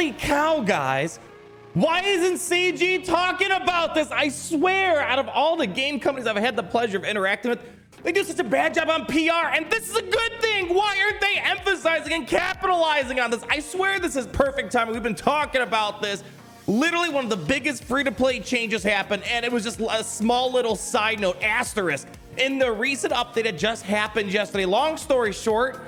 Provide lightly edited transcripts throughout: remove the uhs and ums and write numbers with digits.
Holy cow, guys. Why isn't CG talking about this? I swear, out of all the game companies I've had the pleasure of interacting with, they do such a bad job on PR, and this is a good thing. Why aren't they emphasizing and capitalizing on this? I swear this is perfect timing. We've been talking about this. Literally one of the biggest free-to-play changes happened, and it was just a small little side note, asterisk. In the recent update that just happened yesterday, long story short,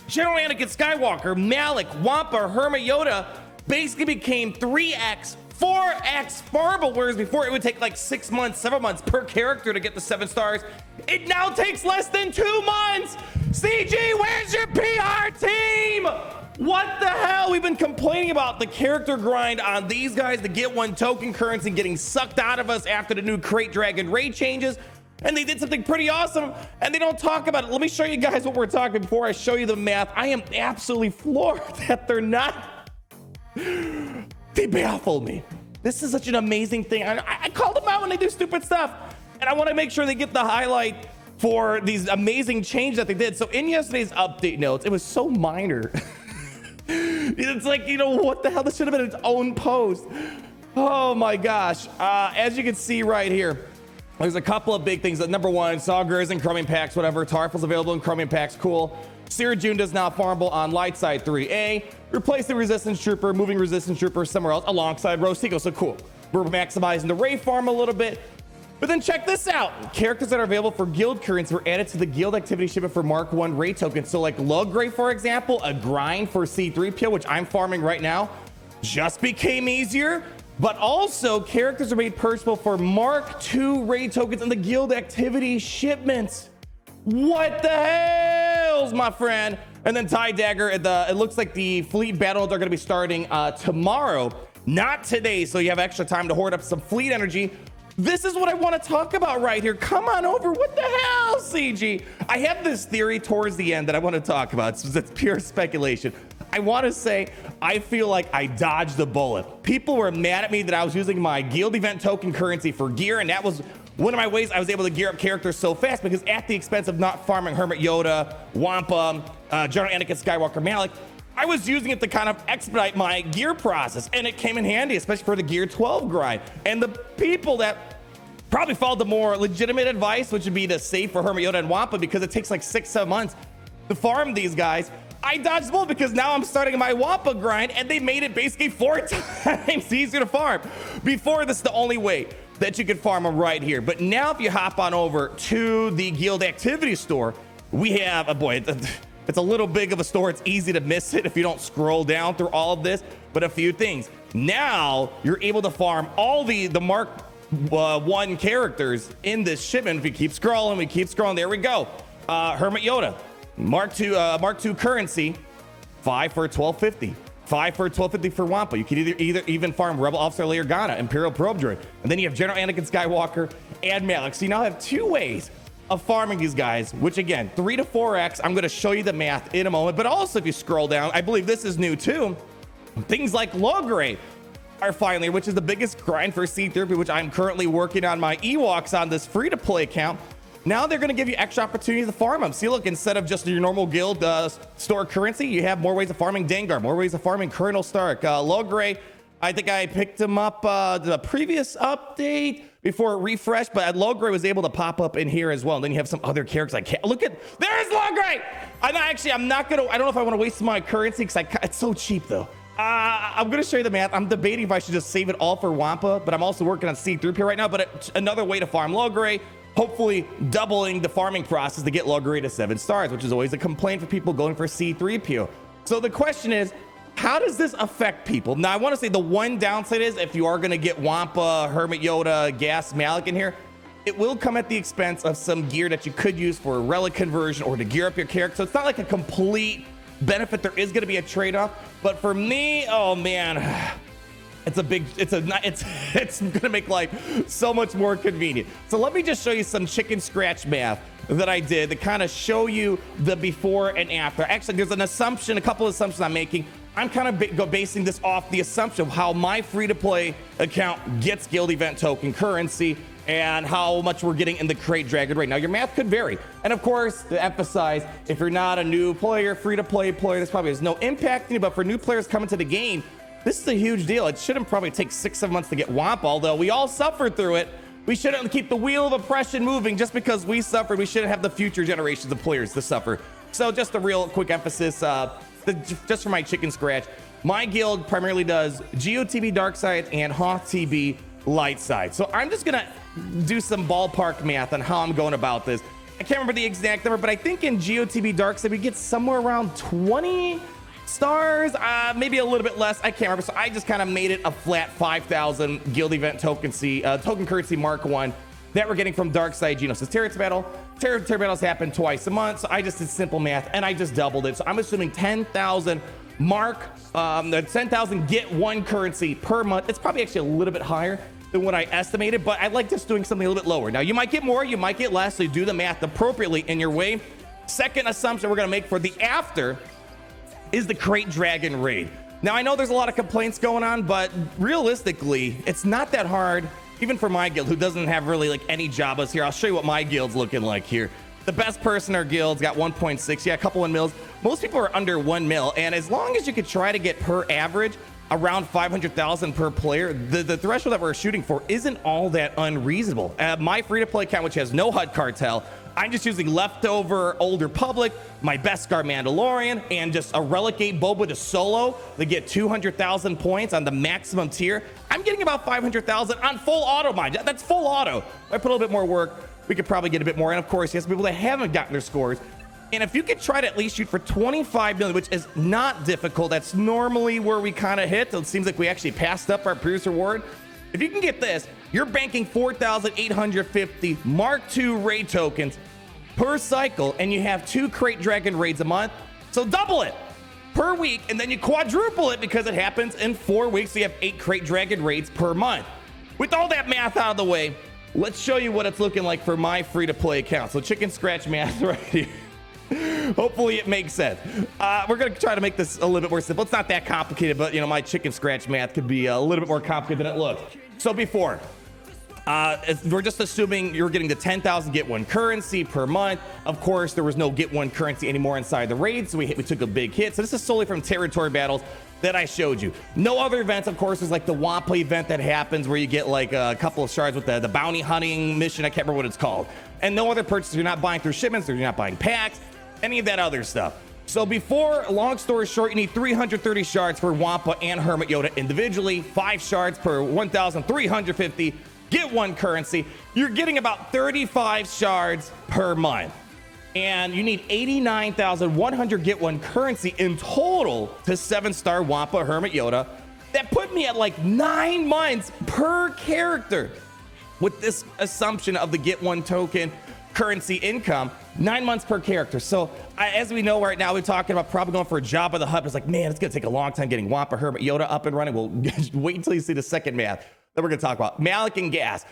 General Anakin Skywalker, Malak, Wampa, Hermit Yoda basically became 3x, 4x farmable, whereas before it would take like 6 months, 7 months per character to get the 7 stars. It now takes less than 2 months. CG, where's your PR team? What the hell? We've been complaining about the character grind on these guys to get 1 token currency getting sucked out of us after the new Crate Dragon raid changes. And they did something pretty awesome, and they don't talk about it. Let me show you guys what we're talking before I show you the math. I am absolutely floored that they're not. They baffled me. This is such an amazing thing. I called them out when they do stupid stuff, and I want to make sure they get the highlight for these amazing changes that they did. So in yesterday's update notes, it was so minor. It's like, you know, what the hell? This should have been its own post. Oh my gosh. As you can see right here, there's a couple of big things. Number one, Saugr is in Chromium packs, whatever. Tarful's available in Chromium packs, cool. Sirajun is now farmable on Light Side 3A. Replace the Resistance Trooper, moving Resistance Trooper somewhere else alongside Rostico, so cool. We're maximizing the Ray farm a little bit. But then check this out. Characters that are available for guild currency were added to the guild activity shipment for Mark 1 Ray tokens. So like Logray, for example, a grind for C3PO, which I'm farming right now, just became easier. But also, characters are made purchasable for Mark II raid tokens in the guild activity shipments. What the hells, my friend? And then TIE Dagger, it looks like the fleet battles are going to be starting tomorrow, not today. So you have extra time to hoard up some fleet energy. This is what I want to talk about right here. Come on over. What the hell, CG? I have this theory towards the end that I want to talk about. It's pure speculation. I want to say, I feel like I dodged the bullet. People were mad at me that I was using my guild event token currency for gear, and that was one of my ways I was able to gear up characters so fast, because at the expense of not farming Hermit Yoda, Wampa, General Anakin Skywalker, Malak, I was using it to kind of expedite my gear process, and it came in handy, especially for the Gear 12 grind. And the people that probably followed the more legitimate advice, which would be to save for Hermit Yoda and Wampa, because it takes like 6-7 months to farm these guys. I dodged the bullet because now I'm starting my Wampa grind, and they made it basically 4 times easier to farm. Before, this is the only way that you could farm them right here. But now if you hop on over to the guild activity store, we have, boy, it's a little big of a store. It's easy to miss it if you don't scroll down through all of this, but a few things. Now you're able to farm all the Mark 1 characters in this shipment. If we keep scrolling, there we go. Hermit Yoda. Mark II currency, 5 for 1250. 5 for 1250 for Wampa. You can either even farm Rebel Officer Leia Organa, Imperial Probe Droid, and then you have General Anakin Skywalker and Malak. So you now have 2 ways of farming these guys, which again, 3 to 4x. I'm going to show you the math in a moment. But also, if you scroll down, I believe this is new too. Things like Logray are finally, which is the biggest grind for C3PO, which I'm currently working on my Ewoks on this free-to-play account. Now they're going to give you extra opportunities to farm them. See, look, instead of just your normal guild store currency, you have more ways of farming Dengar, more ways of farming Colonel Stark. Logray, I think I picked him up the previous update before it refreshed, but Logray was able to pop up in here as well. And then you have some other characters. I can't look at, there's Logray. I don't know if I want to waste my currency because it's so cheap though. I'm going to show you the math. I'm debating if I should just save it all for Wampa, but I'm also working on C3PO right now. But another way to farm Logray, hopefully doubling the farming process to get Logray to 7 stars, which is always a complaint for people going for C3PO. So the question is, how does this affect people? Now, I want to say the one downside is if you are going to get Wampa, Hermit Yoda, Gas, Malak in here, it will come at the expense of some gear that you could use for a relic conversion or to gear up your character. So it's not like a complete benefit. There is going to be a trade-off. But for me, oh man, it's gonna make life so much more convenient. So let me just show you some chicken scratch math that I did to kind of show you the before and after. Actually, there's a couple of assumptions I'm making. I'm kind of basing this off the assumption of how my free-to-play account gets guild event token currency and how much we're getting in the Crate Dragon right now. Your math could vary. And of course, to emphasize, if you're not a new player, free-to-play player, this probably has no impact on you, but for new players coming to the game, This is a huge deal. It shouldn't probably take 6-7 months to get Wampa, although we all suffered through it. We shouldn't keep the wheel of oppression moving just because we suffered. We shouldn't have the future generations of players to suffer. So just a real quick emphasis, just for my chicken scratch, my guild primarily does GOTB dark side and Hoth TB light side. So I'm just gonna do some ballpark math on how I'm going about this. I can't remember the exact number, but I think in GOTB dark side we get somewhere around 20 stars, maybe a little bit less. I can't remember. So I just kind of made it a flat 5,000 guild event token currency Mark 1 that we're getting from dark side Geonosis territory battles happen twice a month. So I just did simple math and I just doubled it. So I'm assuming 10,000 the 10,000 get 1 currency per month. It's probably actually a little bit higher than what I estimated, but I like just doing something a little bit lower. Now you might get more, you might get less, so you do the math appropriately in your way. Second assumption we're gonna make for the after is the Crate Dragon raid. Now I know there's a lot of complaints going on, but realistically, it's not that hard, even for my guild who doesn't have really like any Jabas here. I'll show you what my guild's looking like here. The best person in our guild's got 1.6, yeah, a couple 1 mils. Most people are under 1 mil, and as long as you could try to get per average around 500,000 per player, the threshold that we're shooting for isn't all that unreasonable. My free-to-play account, which has no HUD cartel, I'm just using leftover Old Republic, my Beskar Mandalorian, and just a Relegate Boba to solo to get 200,000 points on the maximum tier. I'm getting about 500,000 on full auto, mind you. That's full auto. If I put a little bit more work, we could probably get a bit more. And of course, yes, people that haven't gotten their scores. And if you could try to at least shoot for 25 million, which is not difficult, that's normally where we kind of hit. It seems like we actually passed up our previous reward. If you can get this, you're banking 4,850 Mark II raid tokens per cycle, and you have 2 Crate Dragon raids a month. So double it per week, and then you quadruple it because it happens in 4 weeks. So you have 8 Crate Dragon raids per month. With all that math out of the way, let's show you what it's looking like for my free-to-play account. So chicken scratch math right here. Hopefully it makes sense. We're gonna try to make this a little bit more simple. It's not that complicated, but you know, my chicken scratch math could be a little bit more complicated than it looks. So before, we're just assuming you're getting the 10,000 get 1 currency per month. Of course, there was no get 1 currency anymore inside the raid, so we took a big hit. So this is solely from territory battles that I showed you. No other events, of course. There's like the Wampa event that happens where you get like a couple of shards with the bounty hunting mission. I can't remember what it's called. And no other purchases. You're not buying through shipments, or you're not buying packs, any of that other stuff. So before, long story short, you need 330 shards for Wampa and Hermit Yoda individually, 5 shards per 1,350, get 1 currency. You're getting about 35 shards per month. And you need 89,100 get 1 currency in total to 7-star Wampa Hermit Yoda. That put me at like 9 months per character. With this assumption of the get 1 token currency income, 9 months per character. So as we know right now, we're talking about probably going for a Jabba the Hutt. It's like, man, it's gonna take a long time getting Wampa Hermit Yoda up and running. We'll wait until you see the second math that we're gonna talk about. Malak and Gas.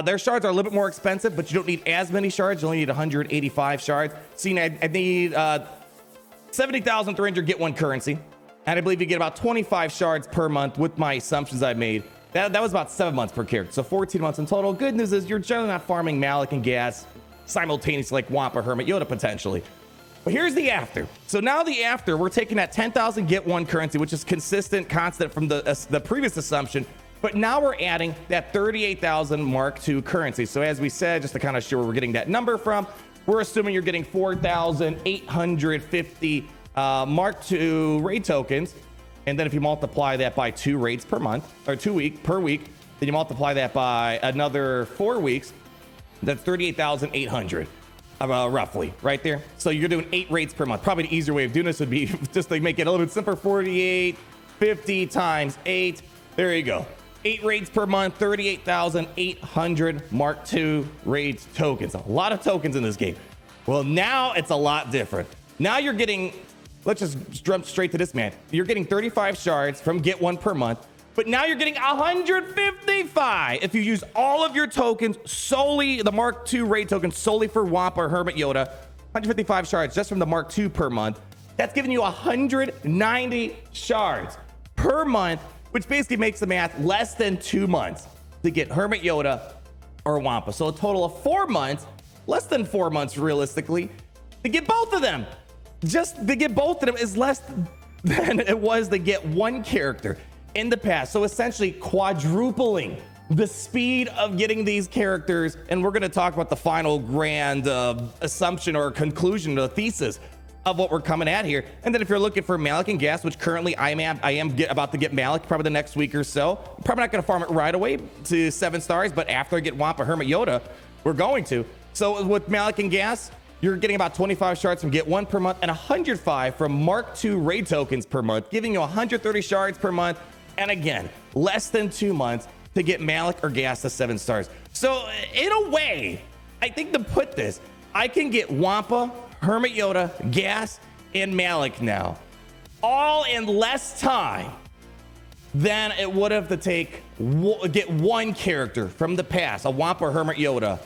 Their shards are a little bit more expensive, but you don't need as many shards. You only need 185 shards. So I need 70,300 get 1 currency. And I believe you get about 25 shards per month with my assumptions I made. That was about 7 months per character. So 14 months in total. Good news is you're generally not farming Malak and Gas simultaneously like Wampa Hermit Yoda potentially. But here's the after. So now the after, we're taking that 10,000 get 1 currency, which is consistent, constant from the previous assumption. But now we're adding that 38,000 Mark II currency. So as we said, just to kind of show where we're getting that number from, we're assuming you're getting 4,850 Mark II raid tokens. And then if you multiply that by 2 raids per month, or per week, then you multiply that by another 4 weeks, that's 38,800 roughly right there. So you're doing 8 raids per month. Probably the easier way of doing this would be just to make it a little bit simpler. 4850 times 8. There you go. 8 raids per month, 38,800 Mark II raids tokens. A lot of tokens in this game. Well, now it's a lot different. Now you're getting, let's just jump straight to this, man. You're getting 35 shards from get 1 per month. But now you're getting 155 if you use all of your tokens solely, the Mark II raid tokens solely for Wampa or Hermit Yoda. 155 shards just from the Mark II per month. That's giving you 190 shards per month, which basically makes the math less than 2 months to get Hermit Yoda or Wampa. So a total of 4 months, less than 4 months realistically, to get both of them. Just to get both of them is less than it was to get 1 character. in the past. So essentially quadrupling the speed of getting these characters. And we're going to talk about the final grand assumption or conclusion or thesis of what we're coming at here. And then if you're looking for Malak and Gas, which currently I am about to get Malak probably the next week or so. I'm probably not going to farm it right away to 7 stars, but after I get Wampa Hermit Yoda, we're going to. So with Malak and Gas, you're getting about 25 shards from Get 1 per month and 105 from Mark II raid tokens per month, giving you 130 shards per month. And again, less than 2 months to get Malak or Gas to 7 stars. So in a way, I think to put this, I can get Wampa, Hermit Yoda, Gas, and Malak now, all in less time than it would have to get one character from the past, a Wampa or Hermit Yoda,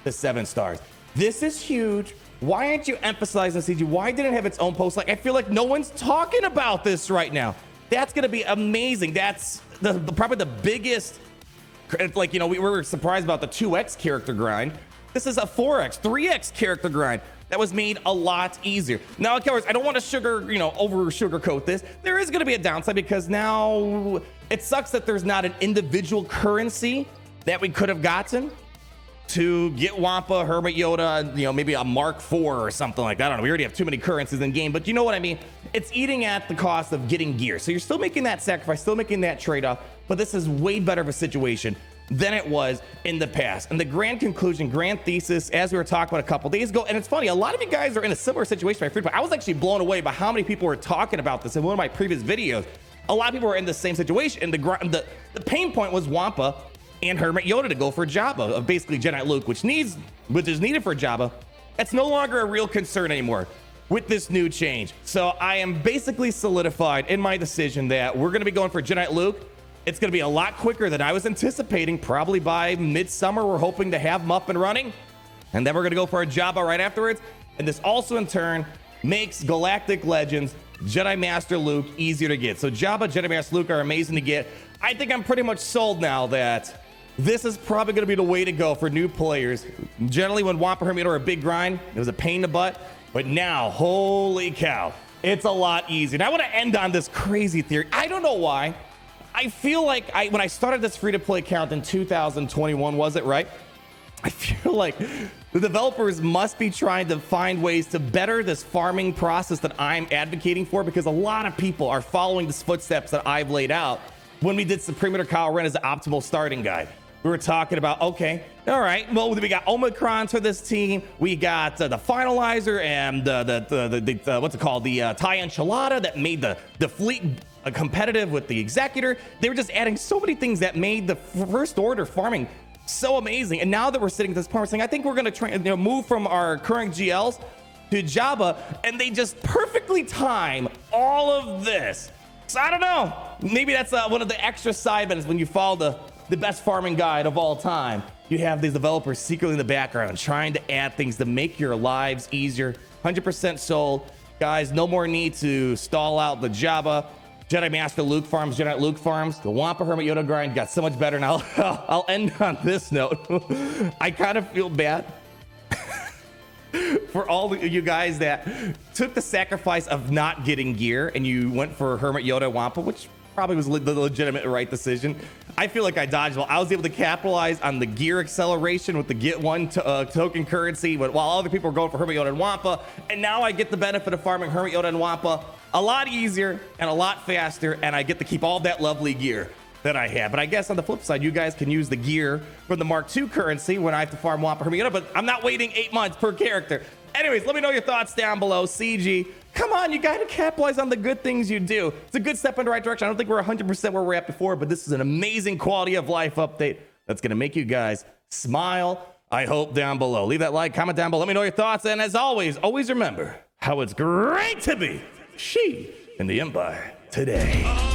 to 7 stars. This is huge. Why aren't you emphasizing CG? Why didn't it have its own post? Like, I feel like no one's talking about this right now. That's gonna be amazing. That's probably the biggest. Like, you know, we were surprised about the 2x character grind. This is a 4x, 3x character grind that was made a lot easier. Now, of course, I don't want to over sugarcoat this. There is going to be a downside because now it sucks that there's not an individual currency that we could have gotten to get Wampa, Hermit Yoda, maybe a Mark IV or something like that. I don't know. We already have too many currencies in game, but you know what I mean? It's eating at the cost of getting gear. So you're still making that sacrifice, still making that trade-off, but this is way better of a situation than it was in the past. And the grand conclusion, grand thesis, as we were talking about a couple days ago, and it's funny, a lot of you guys are in a similar situation by free-to-play. I was actually blown away by how many people were talking about this in one of my previous videos. A lot of people were in the same situation, and the pain point was Wampa and Hermit Yoda to go for Jabba, of basically Jedi Luke, which is needed for Jabba. That's no longer a real concern anymore with this new change. So I am basically solidified in my decision that we're going to be going for Jedi Luke. It's going to be a lot quicker than I was anticipating. Probably by midsummer, we're hoping to have them up and running. And then we're going to go for a Jabba right afterwards. And this also in turn makes Galactic Legends Jedi Master Luke easier to get. So Jabba, Jedi Master Luke are amazing to get. I think I'm pretty much sold now that this is probably going to be the way to go for new players. Generally, when Wampa Hermit are a big grind, it was a pain in the butt. But now, holy cow, it's a lot easier. And I want to end on this crazy theory. I don't know why. I feel like when I started this free-to-play account in 2021, was it right? I feel like the developers must be trying to find ways to better this farming process that I'm advocating for, because a lot of people are following the footsteps that I've laid out when we did Supreme or Kyle Ren as the optimal starting guide. We were talking about, okay, all right, well, we got Omicrons for this team. We got the Finalizer and the what's it called? The Thai Enchilada that made the fleet competitive with the Executor. They were just adding so many things that made the first order farming so amazing. And now that we're sitting at this point, we're saying, I think we're going to move from our current GLs to Jabba, and they just perfectly time all of this. So I don't know. Maybe that's one of the extra side benefits when you follow the best farming guide of all time. You have these developers secretly in the background trying to add things to make your lives easier. 100% sold. Guys, no more need to stall out the Jabba, Jedi Master Luke farms, Jedi Luke farms. The Wampa Hermit Yoda grind got so much better. And I'll end on this note. I kind of feel bad for all of you guys that took the sacrifice of not getting gear and you went for Hermit Yoda Wampa, which probably was the legitimate right decision. I feel like I dodged well. I was able to capitalize on the gear acceleration with the Get 1 token currency, but while other people were going for Hermit Yoda and Wampa, and now I get the benefit of farming Hermit Yoda and Wampa a lot easier and a lot faster, and I get to keep all that lovely gear that I have. But I guess on the flip side, you guys can use the gear from the Mark II currency when I have to farm Wampa Hermit Yoda, but I'm not waiting 8 months per character. Anyways, let me know your thoughts down below. CG, come on, you got to capitalize on the good things you do. It's a good step in the right direction. I don't think we're 100% where we're at before, but this is an amazing quality of life update that's going to make you guys smile, I hope, down below. Leave that like, comment down below. Let me know your thoughts. And as always remember how it's great to be she in the Empire today.